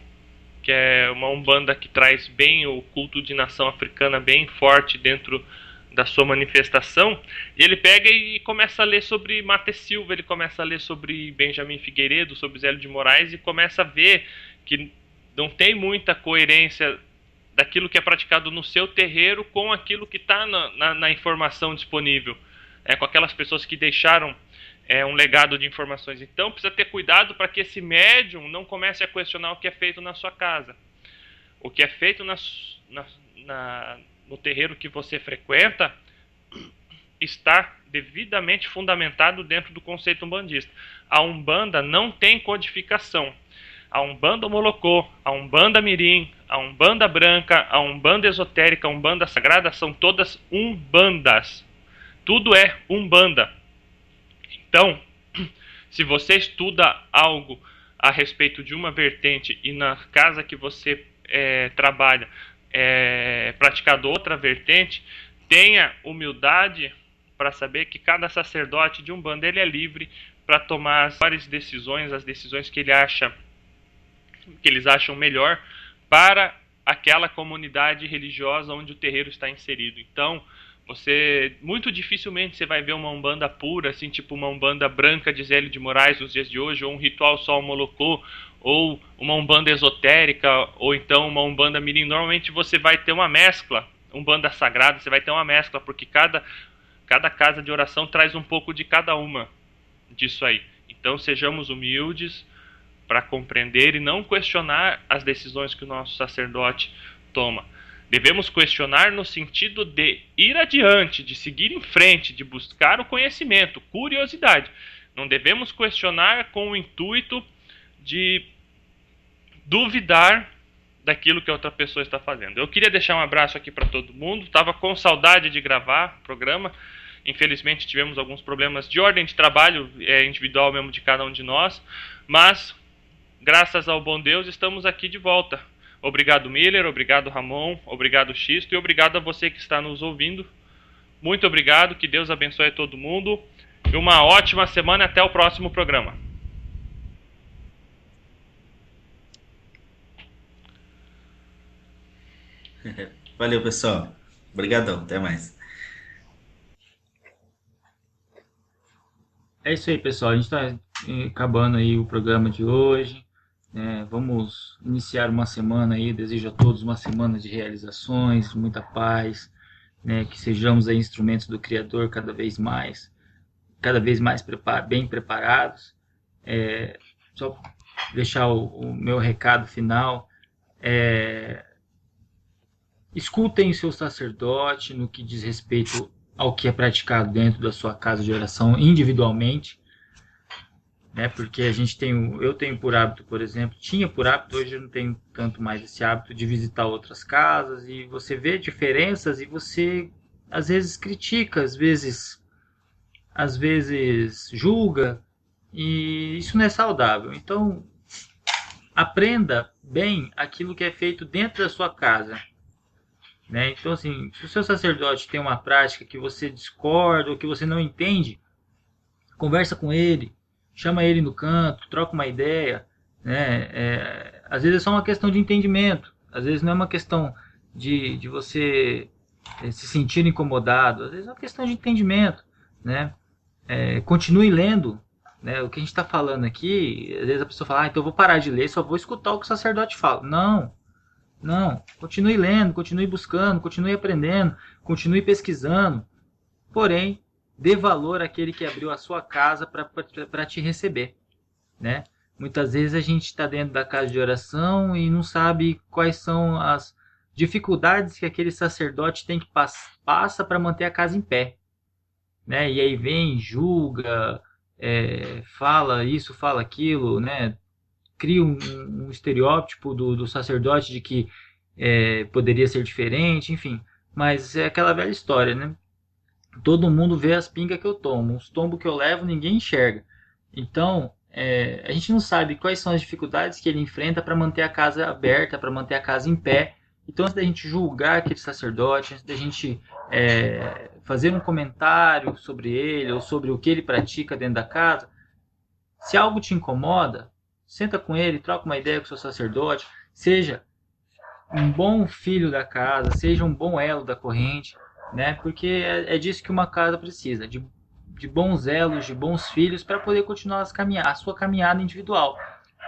que é uma Umbanda que traz bem o culto de nação africana bem forte dentro da sua manifestação. E ele pega e começa a ler sobre Mate Silva, ele começa a ler sobre Benjamin Figueiredo, sobre Zélio de Moraes, e começa a ver que não tem muita coerência daquilo que é praticado no seu terreiro com aquilo que está na informação disponível, com aquelas pessoas que deixaram um legado de informações. Então precisa ter cuidado para que esse médium não comece a questionar o que é feito na sua casa. O que é feito no terreiro que você frequenta está devidamente fundamentado dentro do conceito umbandista. A Umbanda não tem codificação. A Umbanda homolocô, a Umbanda mirim, a Umbanda branca, a Umbanda esotérica, a Umbanda sagrada são todas umbandas. Tudo é Umbanda. Então, se você estuda algo a respeito de uma vertente e na casa que você trabalha praticado outra vertente, tenha humildade para saber que cada sacerdote de Umbanda ele é livre para tomar as várias decisões, as decisões que eles acham melhor para aquela comunidade religiosa onde o terreiro está inserido. Então, muito dificilmente você vai ver uma Umbanda pura, assim, tipo uma Umbanda branca de Zélio de Moraes nos dias de hoje, ou um ritual só homolocô, ou uma Umbanda esotérica, ou então uma Umbanda mirim. Normalmente você vai ter uma mescla, Umbanda sagrada, você vai ter uma mescla, porque cada casa de oração traz um pouco de cada uma disso aí. Então sejamos humildes para compreender e não questionar as decisões que o nosso sacerdote toma. Devemos questionar no sentido de ir adiante, de seguir em frente, de buscar o conhecimento, curiosidade. Não devemos questionar com o intuito de duvidar daquilo que a outra pessoa está fazendo. Eu queria deixar um abraço aqui para todo mundo. Estava com saudade de gravar o programa. Infelizmente tivemos alguns problemas de ordem de trabalho individual mesmo de cada um de nós. Mas, graças ao bom Deus, estamos aqui de volta. Obrigado, Miller, obrigado, Ramon, obrigado, Xisto, e obrigado a você que está nos ouvindo. Muito obrigado, que Deus abençoe todo mundo, e uma ótima semana, até o próximo programa. Valeu, pessoal. Obrigadão, até mais. É isso aí, pessoal. A gente está acabando aí o programa de hoje. Vamos iniciar uma semana aí. Desejo a todos uma semana de realizações, muita paz, né? Que sejamos aí instrumentos do Criador cada vez mais bem preparados. Só deixar o meu recado final. Escutem seu sacerdote no que diz respeito ao que é praticado dentro da sua casa de oração individualmente, né? Porque eu tenho por hábito, por exemplo, tinha por hábito, hoje eu não tenho tanto mais esse hábito de visitar outras casas, e você vê diferenças e você às vezes critica, às vezes julga, e isso não é saudável. Então, aprenda bem aquilo que é feito dentro da sua casa. Né? Então, assim, se o seu sacerdote tem uma prática que você discorda ou que você não entende, conversa com ele, chama ele no canto, troca uma ideia. Né? Às vezes é só uma questão de entendimento, às vezes não é uma questão de você se sentir incomodado, às vezes é uma questão de entendimento. Né? Continue lendo. Né? O que a gente está falando aqui, às vezes a pessoa fala, então eu vou parar de ler, só vou escutar o que o sacerdote fala. Não, continue lendo, continue buscando, continue aprendendo, continue pesquisando. Porém, dê valor àquele que abriu a sua casa para te receber. Né? Muitas vezes a gente está dentro da casa de oração e não sabe quais são as dificuldades que aquele sacerdote tem que passa para manter a casa em pé. Né? E aí vem, julga, fala isso, fala aquilo, né? Cria um estereótipo do sacerdote de que poderia ser diferente, enfim. Mas é aquela velha história, né? Todo mundo vê as pingas que eu tomo, os tombos que eu levo ninguém enxerga. Então, a gente não sabe quais são as dificuldades que ele enfrenta para manter a casa aberta, para manter a casa em pé. Então, antes da gente julgar aquele sacerdote, antes da gente fazer um comentário sobre ele ou sobre o que ele pratica dentro da casa, se algo te incomoda, senta com ele, troca uma ideia com o seu sacerdote, seja um bom filho da casa, seja um bom elo da corrente, né? Porque é disso que uma casa precisa, de bons elos, de bons filhos, para poder continuar a sua caminhada individual.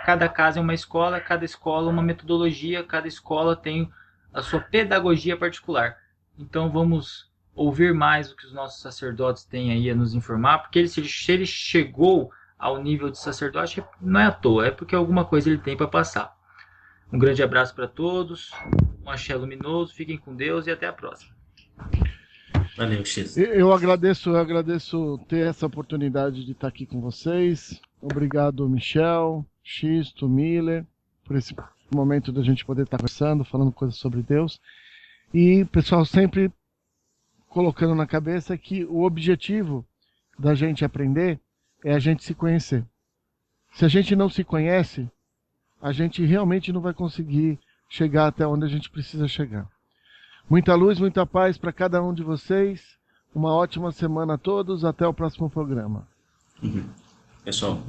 Cada casa é uma escola, cada escola uma metodologia, cada escola tem a sua pedagogia particular. Então vamos ouvir mais o que os nossos sacerdotes têm aí a nos informar, porque se ele chegou ao nível de sacerdote, não é à toa, é porque alguma coisa ele tem para passar. Um grande abraço para todos, um axé luminoso, fiquem com Deus e até a próxima. Valeu, X. Eu agradeço ter essa oportunidade de estar aqui com vocês. Obrigado, Michel, Xisto, Miller, por esse momento da gente poder estar conversando, falando coisas sobre Deus. E, pessoal, sempre colocando na cabeça que o objetivo da gente aprender é a gente se conhecer. Se a gente não se conhece, a gente realmente não vai conseguir chegar até onde a gente precisa chegar. Muita luz, muita paz para cada um de vocês. Uma ótima semana a todos. Até o próximo programa. Pessoal,